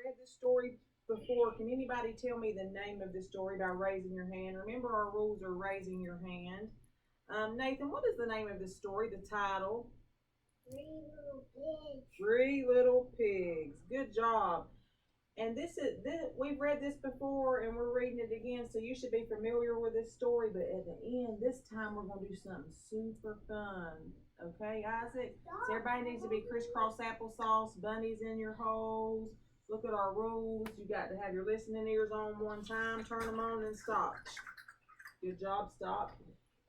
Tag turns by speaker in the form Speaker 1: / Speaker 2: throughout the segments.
Speaker 1: read this story before. Can anybody tell me the name of the story by raising your hand? Remember, our rules are raising your hand. Nathan, what is the name of the story? The title?
Speaker 2: Three Little Pigs.
Speaker 1: Three Little Pigs. Good job. And we've read this before and we're reading it again, so you should be familiar with this story. But at the end, this time we're going to do something super fun. Okay, Isaac? So everybody needs to be crisscross applesauce, bunnies in your holes. Look at our rules. You got to have your listening ears on one time, turn them on, and stop. Good job, stop.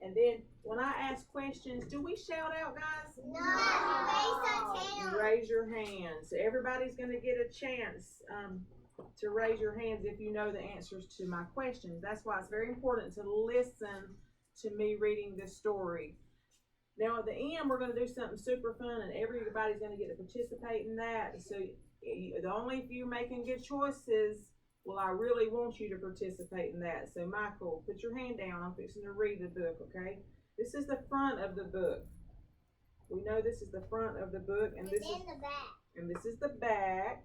Speaker 1: And then when I ask questions, do we shout out, guys?
Speaker 2: No, you
Speaker 1: raise your hand. So everybody's going to get a chance to raise your hands if you know the answers to my questions. That's why it's very important to listen to me reading this story. Now at the end, we're going to do something super fun, and everybody's going to get to participate in that. So the only few making good choices, well, I really want you to participate in that. So Michael, put your hand down. I'm fixing to read the book, okay? This is the front of the book. We know this is the front of the book, and this is
Speaker 2: the back.
Speaker 1: And this is the back.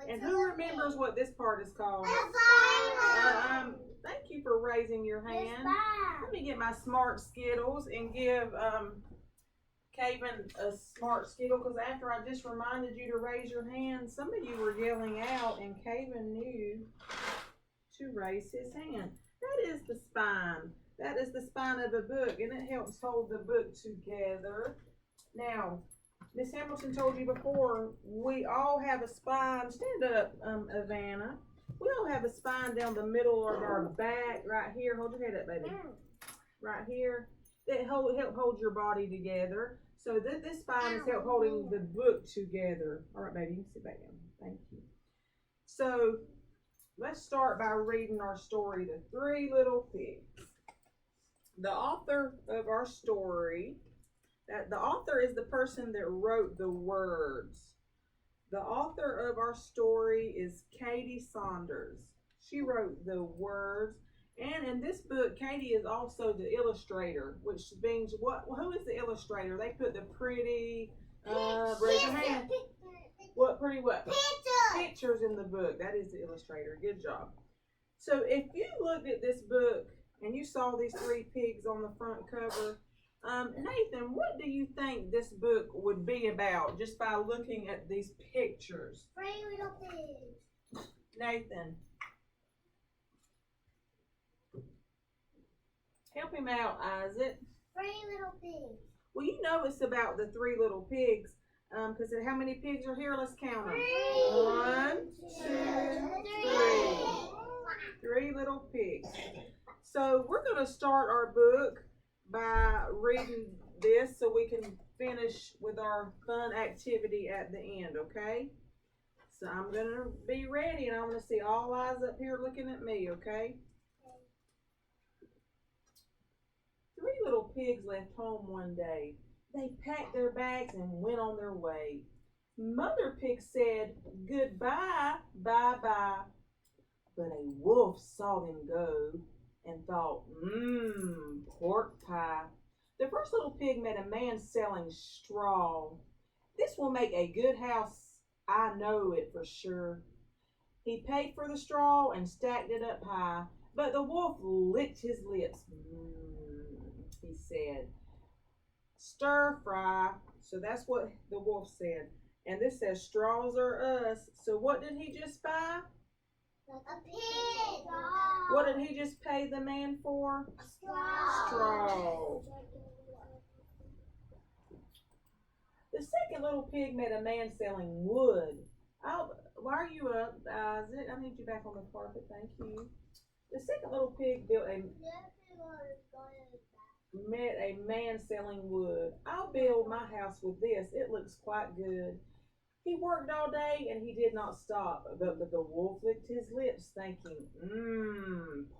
Speaker 1: And who remembers what this part is called? Thank you for raising your hand. Let me get my smart Skittles and give Caven a smart Skittle, because after I just reminded you to raise your hand, some of you were yelling out, and Caven knew to raise his hand. That is the spine. That is the spine of the book, and it helps hold the book together. Now, Miss Hamilton told you before, we all have a spine. Stand up, Ivana. We all have a spine down the middle of our back, right here. Hold your head up, baby. Right here. That help hold your body together. So this spine is help holding the book together. All right, baby, you can sit back down. Thank you. So let's start by reading our story, The Three Little Pigs. The author of our story, the author is the person that wrote the words. The author of our story is Katie Saunders. She wrote the words. And in this book, Katie is also the illustrator, which means who is the illustrator? They put the pretty, raise your hand. What pretty what? Pictures in the book. That is the illustrator. Good job. So if you looked at this book and you saw these three pigs on the front cover, Nathan, what do you think this book would be about just by looking at these pictures?
Speaker 2: Three Little Pigs.
Speaker 1: Nathan, help him out, Isaac.
Speaker 2: Three Little Pigs.
Speaker 1: Well, you know it's about the three little pigs, because how many pigs are here? Let's count them.
Speaker 2: Three.
Speaker 1: 1, 2, 3. Three little pigs. So we're going to start our book by reading this so we can finish with our fun activity at the end, okay? So I'm going to be ready, and I want to see all eyes up here looking at me, okay? Three little pigs left home one day. They packed their bags and went on their way. Mother Pig said, "Goodbye, bye-bye." But a wolf saw them go and thought, pork pie. The first little pig met a man selling straw. "This will make a good house, I know it for sure." He paid for the straw and stacked it up high, but the wolf licked his lips. He said, "Stir fry." So that's what the wolf said. And this says, "Straws are us." So what did he just buy?
Speaker 2: A pig.
Speaker 1: What did he just pay the man for? Straw. The second little pig met a man selling wood. Why are you up, Isaac? I need you back on the carpet, thank you. The second little pig met a man selling wood. "I'll build my house with this. It looks quite good." He worked all day and he did not stop, but the wolf licked his lips, thinking,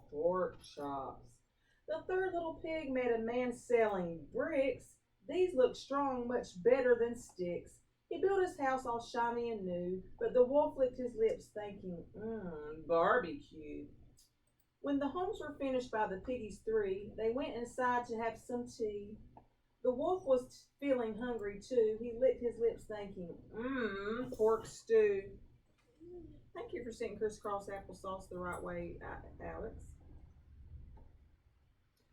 Speaker 1: pork chops. The third little pig met a man selling bricks. "These look strong, much better than sticks." He built his house all shiny and new, but the wolf licked his lips, thinking, barbecue. When the homes were finished by the piggies three, they went inside to have some tea. The wolf was feeling hungry too. He licked his lips, thinking, pork stew. Thank you for sending crisscross applesauce the right way, Alex.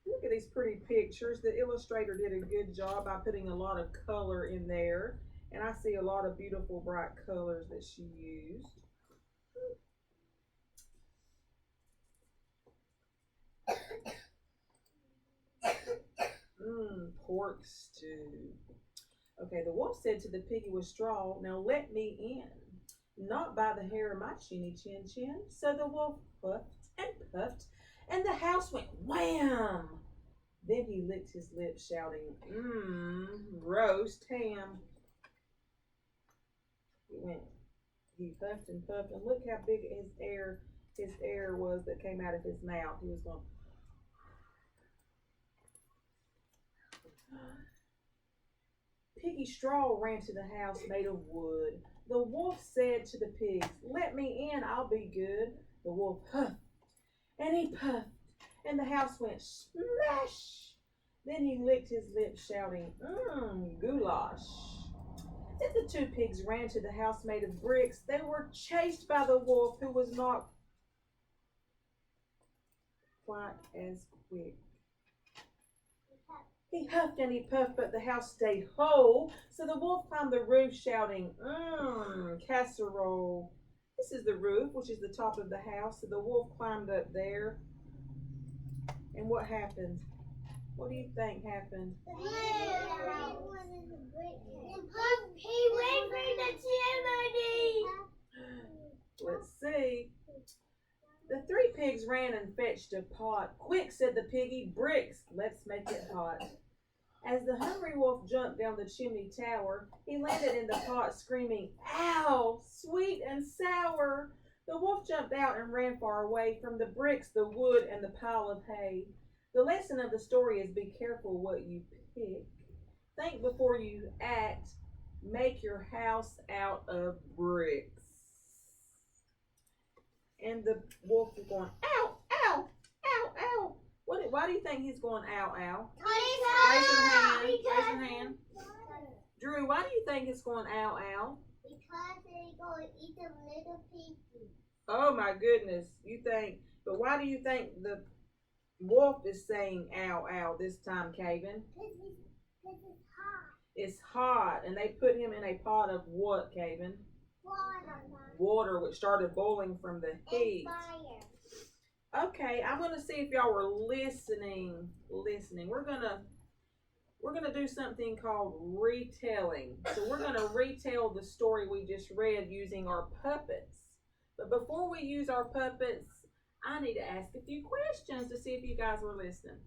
Speaker 1: Look at these pretty pictures. The illustrator did a good job by putting a lot of color in there. And I see a lot of beautiful bright colors that she used. Pork stew. Okay, the wolf said to the piggy with straw, "Now let me in, not by the hair of my chinny chin chin." So the wolf puffed, and the house went wham. Then he licked his lips, shouting, roast ham. He puffed and puffed, and look how big his air was that came out of his mouth. He was going. Piggy Straw ran to the house made of wood. The wolf said to the pigs, "Let me in, I'll be good." The wolf huffed, and he puffed, and the house went smash. Then he licked his lips, shouting, goulash. Then the two pigs ran to the house made of bricks. They were chased by the wolf, who was not quite as quick. He huffed and he puffed, but the house stayed whole. So the wolf climbed the roof, shouting, casserole. This is the roof, which is the top of the house. So the wolf climbed up there. And what happened? What do you think happened?
Speaker 2: He went for the chimney.
Speaker 1: Let's see. The three pigs ran and fetched a pot. "Quick," said the piggy, "bricks, let's make it hot." As the hungry wolf jumped down the chimney tower, he landed in the pot screaming, "Ow, sweet and sour." The wolf jumped out and ran far away from the bricks, the wood, and the pile of hay. The lesson of the story is be careful what you pick. Think before you act. Make your house out of bricks. And the wolf is going, "Ow, ow, ow, ow." Why do you think he's going, "Ow, ow"? Raise your hand. Raise your hand. Drew, why do you think it's going, "Ow, ow"?
Speaker 2: Because they're going to eat the little piggy.
Speaker 1: Oh my goodness. But why do you think the wolf is saying "ow, ow" this time, Kaven?
Speaker 2: Because it's hot.
Speaker 1: It's hot, and they put him in a pot of what, Kaven? Water, which started boiling from the heat.
Speaker 2: And fire.
Speaker 1: Okay, I'm gonna see if y'all were listening. We're gonna do something called retelling. So we're gonna retell the story we just read using our puppets. But before we use our puppets, I need to ask a few questions to see if you guys were listening.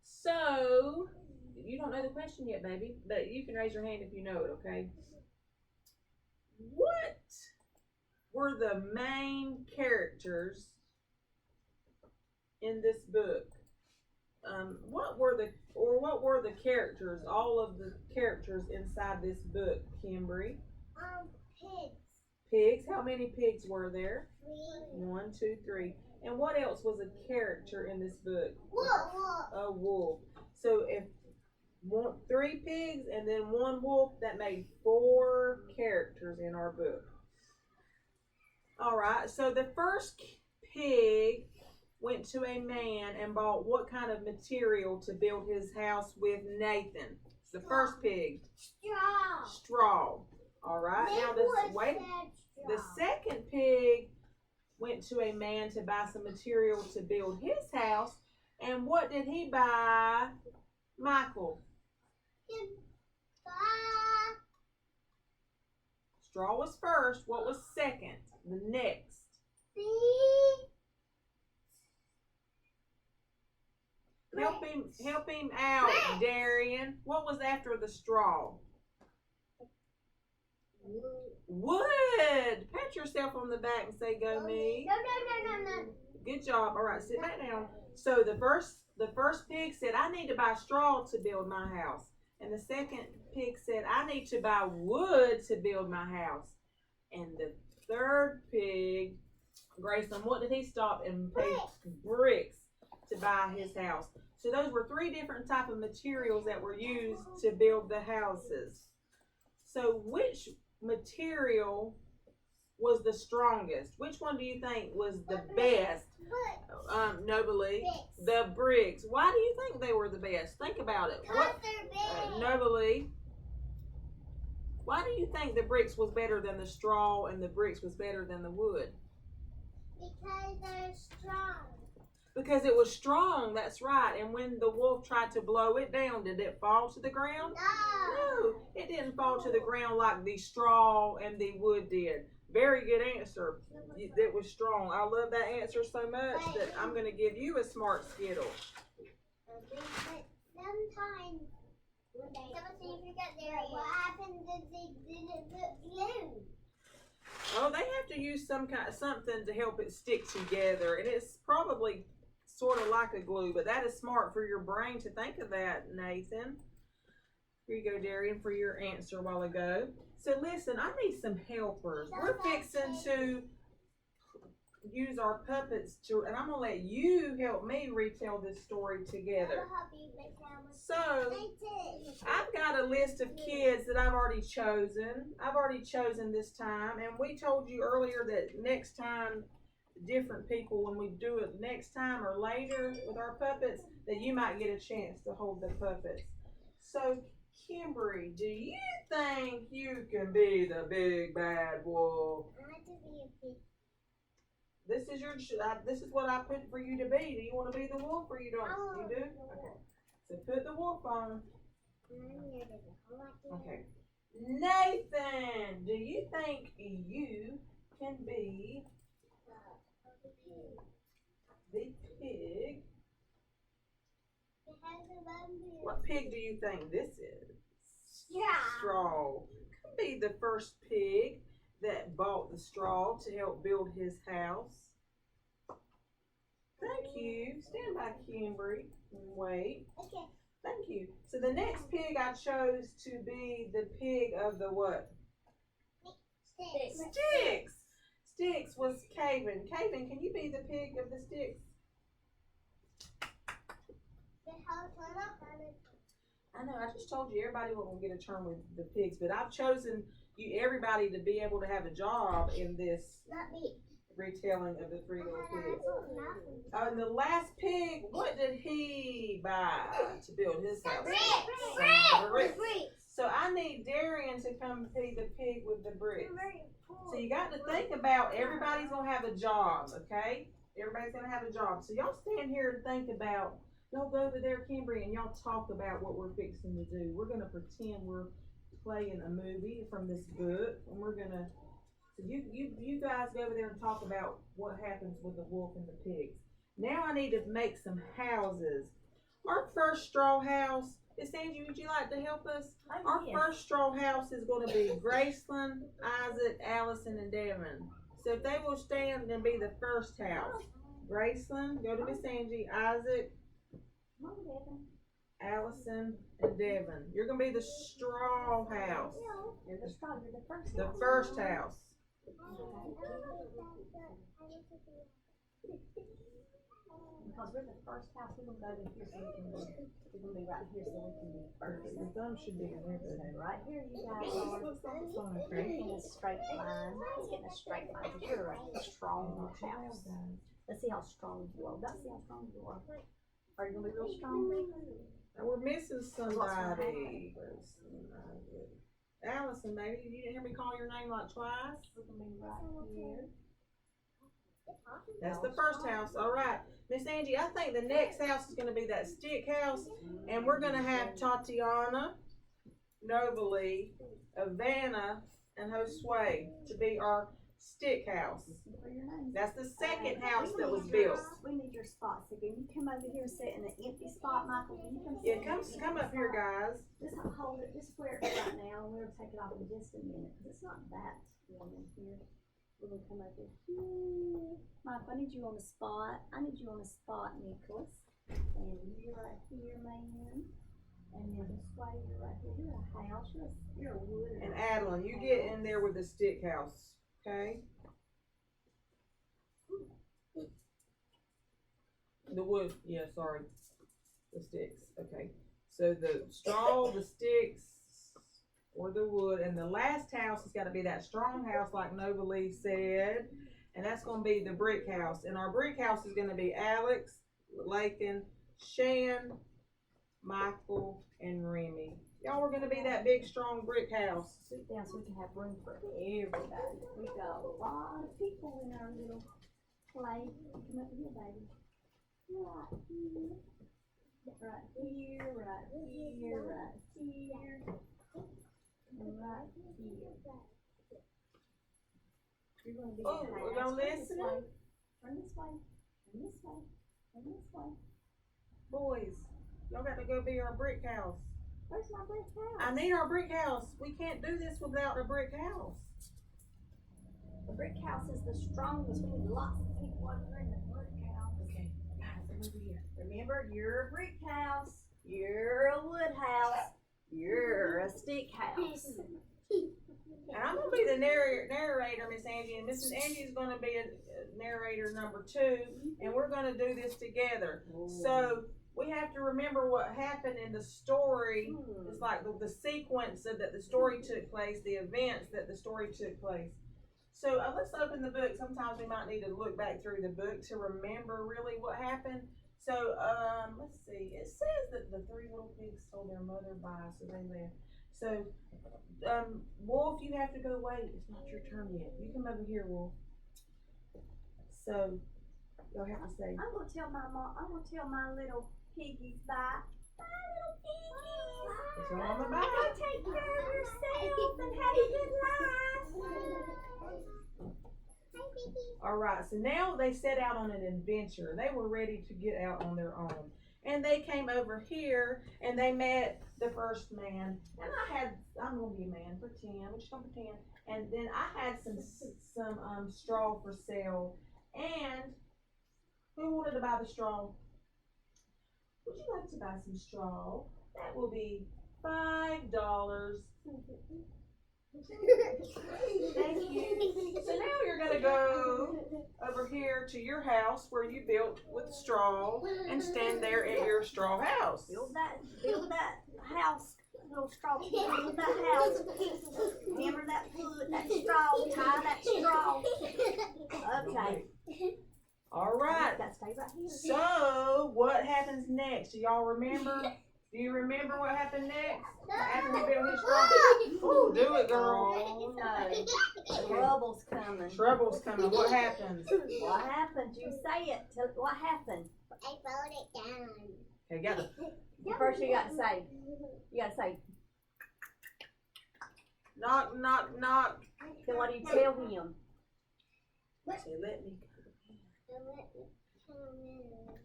Speaker 1: So you don't know the question yet, baby, but you can raise your hand if you know it, okay? What were the main characters in this book? What were the characters, all of the characters inside this book, Kimberly?
Speaker 2: Pigs.
Speaker 1: Pigs. How many pigs were there?
Speaker 2: 3.
Speaker 1: 1, 2, 3. And what else was a character in this book?
Speaker 2: Wolf.
Speaker 1: A wolf. So if 3 pigs and then 1 wolf, that made 4 characters in our book. All right. So the first pig went to a man and bought what kind of material to build his house with, Nathan? The first pig. Straw. All right. Now the second pig went to a man to buy some material to build his house. And what did he buy, Michael? Straw was first. What was second? The next. Help him out, Darian. What was after the straw? Wood. Pat yourself on the back and say, "Go me."
Speaker 2: No.
Speaker 1: Good job. All right, sit back down. So the first pig said, "I need to buy straw to build my house." And the second pig said, "I need to buy wood to build my house." And the third pig, Grayson, what did he stop and pay? Bricks to buy his house. So those were 3 different type of materials that were used to build the houses. So which material was the strongest? Which one do you think was the best? Nobly.
Speaker 2: Bricks.
Speaker 1: The bricks. Why do you think they were the best? Think about it.
Speaker 2: Because they're big.
Speaker 1: Nobly. Why do you think the bricks was better than the straw and the bricks was better than the wood?
Speaker 2: Because they're strong.
Speaker 1: Because it was strong, that's right. And when the wolf tried to blow it down, did it fall to the ground? No, it didn't fall to the ground like the straw and the wood did. Very good answer. It was strong. I love that answer so much that I'm going to give you a smart Skittle.
Speaker 2: Sometimes when they forget there, what happens is they didn't put glue.
Speaker 1: Oh, they have to use something to help it stick together, and it's probably sort of like a glue, but that is smart for your brain to think of that, Nathan. Here you go, Darian, for your answer a while ago. So listen, I need some helpers. We're fixing to use our puppets and I'm gonna let you help me retell this story together. So I've got a list of kids that I've already chosen. I've already chosen this time, and we told you earlier that next time, different people, when we do it next time or later with our puppets, that you might get a chance to hold the puppets. So Kimberly, do you think you can be the big bad wolf?
Speaker 2: I like to be a pig.
Speaker 1: This is what I put for you to be. Do you want to be the wolf or you don't? You do? Okay. So put the wolf on. Okay. Nathan, do you think you can be the pig? What pig do you think this is? Straw. Could be the first pig that bought the straw to help build his house. Thank you. Stand by, Kimberly, and wait.
Speaker 2: Okay.
Speaker 1: Thank you. So the next pig I chose to be the pig of the what? Sticks. Sticks was Caven. Caven, can you be the pig of the sticks? I know, I just told you everybody won't get a turn with the pigs, but I've chosen everybody to be able to have a job in this retelling of the three little pigs. And the last pig, what did he buy to build his house? Bricks. So I need Darian to come be the pig with the bricks. So you got to think about everybody's gonna have a job, okay? Everybody's gonna have a job. So y'all stand here and think about. Y'all go over there, Kimberly, and y'all talk about what we're fixing to do. We're gonna pretend we're playing a movie from this book, and we're gonna. So you guys go over there and talk about what happens with the wolf and the pigs. Now I need to make some houses. Our first straw house. Miss Angie, would you like to help us? Our first straw house is going to be Graceland, Isaac, Allison, and Devin. So if they will stand and be the first house. Graceland, go to Miss Angie, Isaac, Allison, and Devin. You're going to be the straw house.
Speaker 3: You're the straw, you're the first
Speaker 1: The
Speaker 3: house.
Speaker 1: first house.
Speaker 3: Because we're the first house, we're gonna go to here so we can be, we're gonna be right here so we can be first.
Speaker 1: Your thumb should be in there.
Speaker 3: So right here, you guys are in a straight line. Let's get in a straight line, because you're a strong house. Let's see how strong you are. Let's see how strong you are. Are you gonna be real strong?
Speaker 1: We're missing somebody. Allison, maybe you didn't hear me call your name like twice.
Speaker 3: We're gonna be right here.
Speaker 1: That's the first house. All right, Miss Angie, I think the next house is going to be that stick house, and we're going to have Tatiana, Nobly, Ivana, and Josue to be our stick house. That's the second house that was built.
Speaker 3: We need your spot. So can you come over here and sit in an empty spot, Michael? Can you come sit?
Speaker 1: Yeah, come up here, guys.
Speaker 3: Just hold it, just where it's right now, and we'll take it off in just a minute, because it's not that warm in here. We're gonna come over here. Mike, I need you on the spot. I need you on the spot, Nicholas. And you're right here, man. And then this way, you're right here. You're a house. You're a wood.
Speaker 1: And Adeline, you get in there with the stick house, okay? The wood, yeah, sorry. The sticks, okay. So the straw, the sticks, or the wood. And the last house has got to be that strong house like Nova Lee said. And that's going to be the brick house. And our brick house is going to be Alex, Lakin, Shan, Michael, and Remy. Y'all are going to be that big, strong brick house.
Speaker 3: Sit down so we can have room for everybody. We got a lot of people in our little play. Come up here, baby. Right here. Right here, right here, right here. And right here. You're going to be
Speaker 1: Oh,
Speaker 3: in the
Speaker 1: are
Speaker 3: house.
Speaker 1: y'all
Speaker 3: Turn this
Speaker 1: listening?
Speaker 3: way. Turn this way. Turn this way. Turn this way.
Speaker 1: Boys, y'all got to go be our brick house.
Speaker 3: Where's my brick house?
Speaker 1: I need our brick house. We can't do this without a brick house.
Speaker 3: The brick house is the strongest. We need lots of people over in the brick house.
Speaker 1: Okay, guys, I'm over here.
Speaker 3: Remember, you're a brick house. You're a wood house. You're a stick house.
Speaker 1: And I'm gonna be the narrator, Miss Angie, and Mrs. Angie is gonna be a narrator number 2, and we're gonna do this together. So we have to remember what happened in the story. It's like the sequence that the story took place, the events that the story took place. So let's open the book. Sometimes we might need to look back through the book to remember really what happened. So let's see. It says that the 3 little pigs told their mother bye, so they left. So Wolf, you have to go wait. It's not your turn yet. You come over here, Wolf. So you'll have to say.
Speaker 3: I'm gonna tell my mom. I'm gonna tell my little piggies bye. Bye, little piggies.
Speaker 1: It's your mama bye.
Speaker 3: Go take care of yourself and have a good life.
Speaker 1: All right, so now they set out on an adventure. They were ready to get out on their own. And they came over here and they met the first man. And I'm gonna be a man, pretend, we're just gonna pretend. And then I had some straw for sale. And who wanted to buy the straw? Would you like to buy some straw? That will be $5. Thank you. So now you're gonna go over here to your house where you built with straw and stand there at your straw house.
Speaker 3: Build that house, little straw pig. Build that house. Hammer that wood, that straw, tie that straw. Okay.
Speaker 1: All right.
Speaker 3: Gotta stay right here.
Speaker 1: So what happens next? Do y'all remember? Do you remember what happened next? After he built his straw? Ooh, do it, girl.
Speaker 3: Oh no. Trouble's coming.
Speaker 1: Trouble's coming. What happens?
Speaker 3: What happened? You say it. Tell what happened.
Speaker 2: I wrote it down.
Speaker 1: Okay, got it.
Speaker 3: First you gotta say. You gotta say.
Speaker 1: Knock, knock, knock.
Speaker 3: Then what do you tell him?
Speaker 1: Say, let me.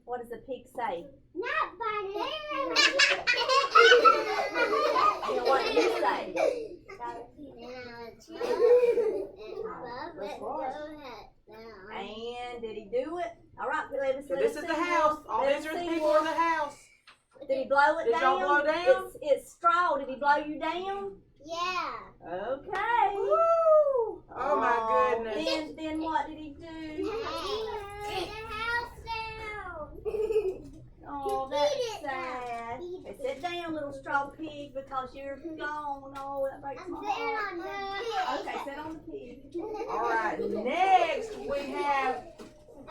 Speaker 3: What does the pig say?
Speaker 2: Not by hand.
Speaker 3: Then what do you say? And did he do it? All right,
Speaker 1: So this is the house. All these are the people in the house.
Speaker 3: Did he blow it
Speaker 1: Did
Speaker 3: down?
Speaker 1: y'all blow down?
Speaker 3: It's straw. Did he blow you down?
Speaker 2: Yeah.
Speaker 3: Okay.
Speaker 1: Woo! Oh my goodness.
Speaker 3: Then what did he do?
Speaker 2: Tear the house down.
Speaker 3: Oh, that's sad. Hey, sit down, little straw pig, because you're gone. Oh, that breaks
Speaker 2: I'm
Speaker 3: my
Speaker 2: sitting
Speaker 3: heart.
Speaker 2: on the
Speaker 3: Okay, sit on the pig.
Speaker 1: All right, next we have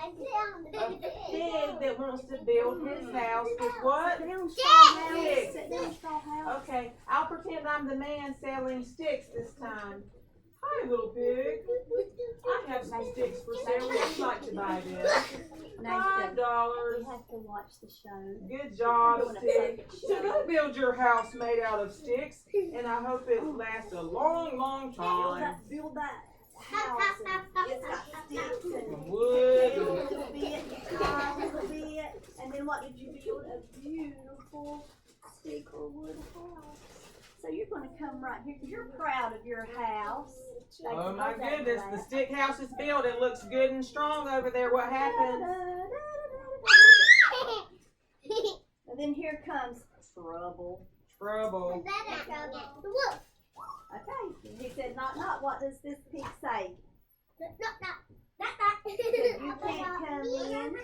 Speaker 2: I'm sitting on the
Speaker 1: a pig that wants to build his house with what?
Speaker 3: Sit down, straw house.
Speaker 1: Pig.
Speaker 3: Sit down, straw house.
Speaker 1: Okay, I'll pretend I'm the man selling sticks this time. Hi, little pig. I have some sticks for sale. Would you like to buy this?
Speaker 3: Nathan,
Speaker 1: $5.
Speaker 3: we have to watch the show.
Speaker 1: Good job,
Speaker 3: Doing a
Speaker 1: Stick.
Speaker 3: perfect
Speaker 1: So
Speaker 3: show.
Speaker 1: go build your house made out of sticks, and I hope it lasts a long, long time.
Speaker 3: Build that house. And it's got sticks and
Speaker 1: Wood.
Speaker 3: a little bit, tie a little bit, and then what did you build? A beautiful stick or wood house. So you're going to come right here. You're proud of your house.
Speaker 1: Oh my goodness, the stick house is built. It looks good and strong over there. What happened?
Speaker 3: And then here comes trouble.
Speaker 1: Trouble.
Speaker 2: The wolf.
Speaker 3: Okay. He said, knock, knock. What does this pig say?
Speaker 2: You
Speaker 3: can't come in.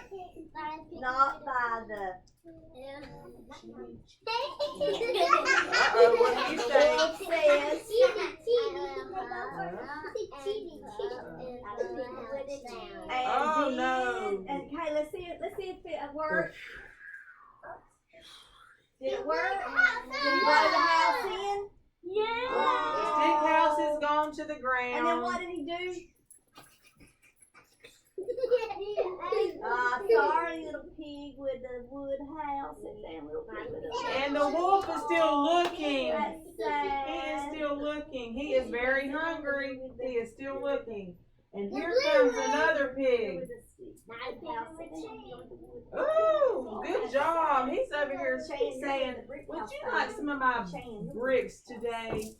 Speaker 3: Not by the
Speaker 1: Uh-oh, what do you say? Oh, no.
Speaker 3: And okay, let's see if it works. Did it work? Did he blow the house in?
Speaker 1: The stick house is gone to the ground.
Speaker 3: And then what did he do? Sorry, little pig with the wood house.
Speaker 1: And the wolf is still looking.
Speaker 3: That's sad.
Speaker 1: He is still looking. He is very hungry. He is still looking. And here comes another pig. Ooh, good job. He's over here saying, would you like some of my bricks today?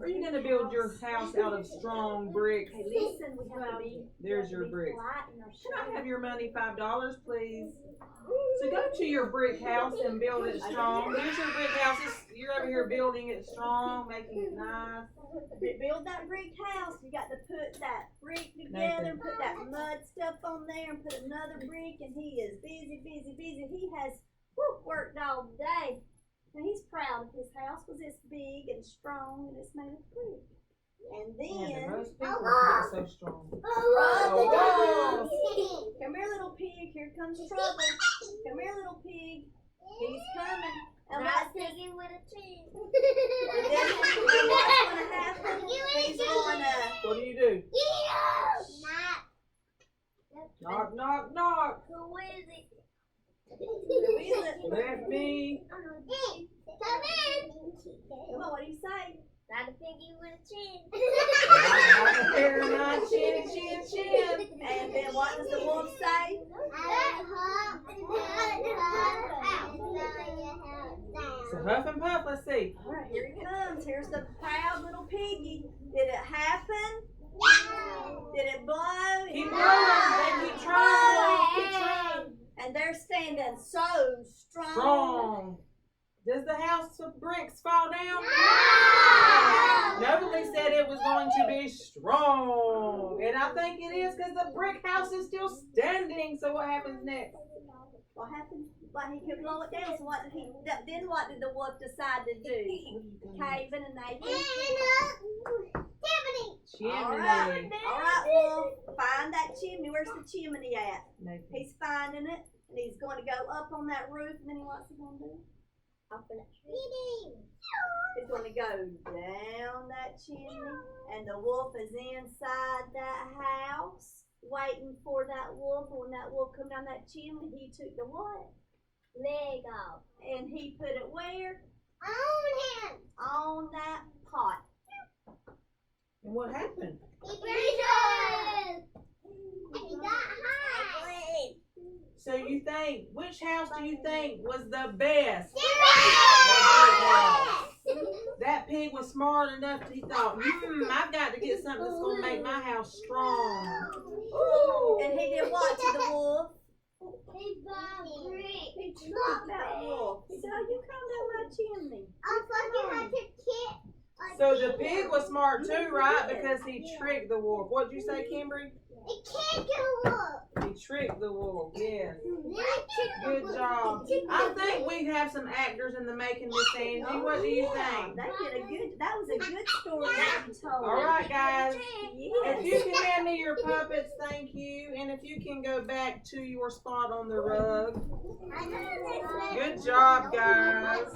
Speaker 1: Are you going to build your house out of strong bricks?
Speaker 3: Hey, listen, we have to be.
Speaker 1: There's your bricks. Can I have your money, $5, please? So go to your brick house and build it strong. There's your brick house. You're over here building it strong, making it nice.
Speaker 3: Build that brick house. You got to put that brick together, put that mud stuff on there, and put another brick. And he is busy. He has worked all day. And he's proud of his house because it's big and strong and it's made of brick. And then,
Speaker 1: most people are so strong.
Speaker 3: Trouble! Come here, little pig. Here comes trouble. Come here, little pig. He's coming. And what's
Speaker 2: piggy with a chin.
Speaker 3: and what's going to happen? He's going to.
Speaker 1: What do? Knock, knock, knock.
Speaker 2: Who is it?
Speaker 1: Let me.
Speaker 2: Come in.
Speaker 3: Come on, what do you say?
Speaker 2: Not a piggy with a chin.
Speaker 1: Chin.
Speaker 3: And then what does the wolf say?
Speaker 1: So huff and puff, let's see.
Speaker 3: All right, here he comes. Here's the proud little piggy. Did it happen? Did it blow?
Speaker 1: Keep blowing. They keep trying.
Speaker 3: And they're standing so strong.
Speaker 1: Strong. Does the house of bricks fall down? Nobody said it was going to be strong. And I think it is because the brick house is still standing. So what happens next?
Speaker 3: What happened? Well, he could blow it down. So what did he? Then what did the wolf decide to do? Caven and Nathan.
Speaker 1: Chimney.
Speaker 3: All right, wolf. Find that chimney. Where's the chimney at?
Speaker 1: Nathan.
Speaker 3: He's finding it, and he's going to go up on that roof. And then what's he going to do? He's going to go down that chimney, and the wolf is inside that house, waiting for that wolf. When that wolf come down that chimney, he took the what?
Speaker 2: Leg off.
Speaker 3: And he put it where?
Speaker 2: On him.
Speaker 3: On that pot.
Speaker 1: And what happened?
Speaker 2: He got high.
Speaker 1: So you think, which house do you think was the best? That pig was smart enough, he thought, I've got to get something that's going to make my house strong. Ooh.
Speaker 3: And he did what to the wolf?
Speaker 2: He got brick.
Speaker 3: He took that wolf. He said, oh, you come down my chimney.
Speaker 2: I thought you had to kick.
Speaker 1: So the pig was smart too, right? Because he tricked the wolf. What'd you say, Kimberly?
Speaker 2: It can't go up.
Speaker 1: He tricked the wolf, yes.
Speaker 2: Good
Speaker 1: Good job. I think we have some actors in the making, Miss Angie. What do you think?
Speaker 3: That was a good story that you told.
Speaker 1: All right, guys.
Speaker 3: Yes.
Speaker 1: If you can hand me your puppets, thank you. And if you can go back to your spot on the rug. Good job, guys.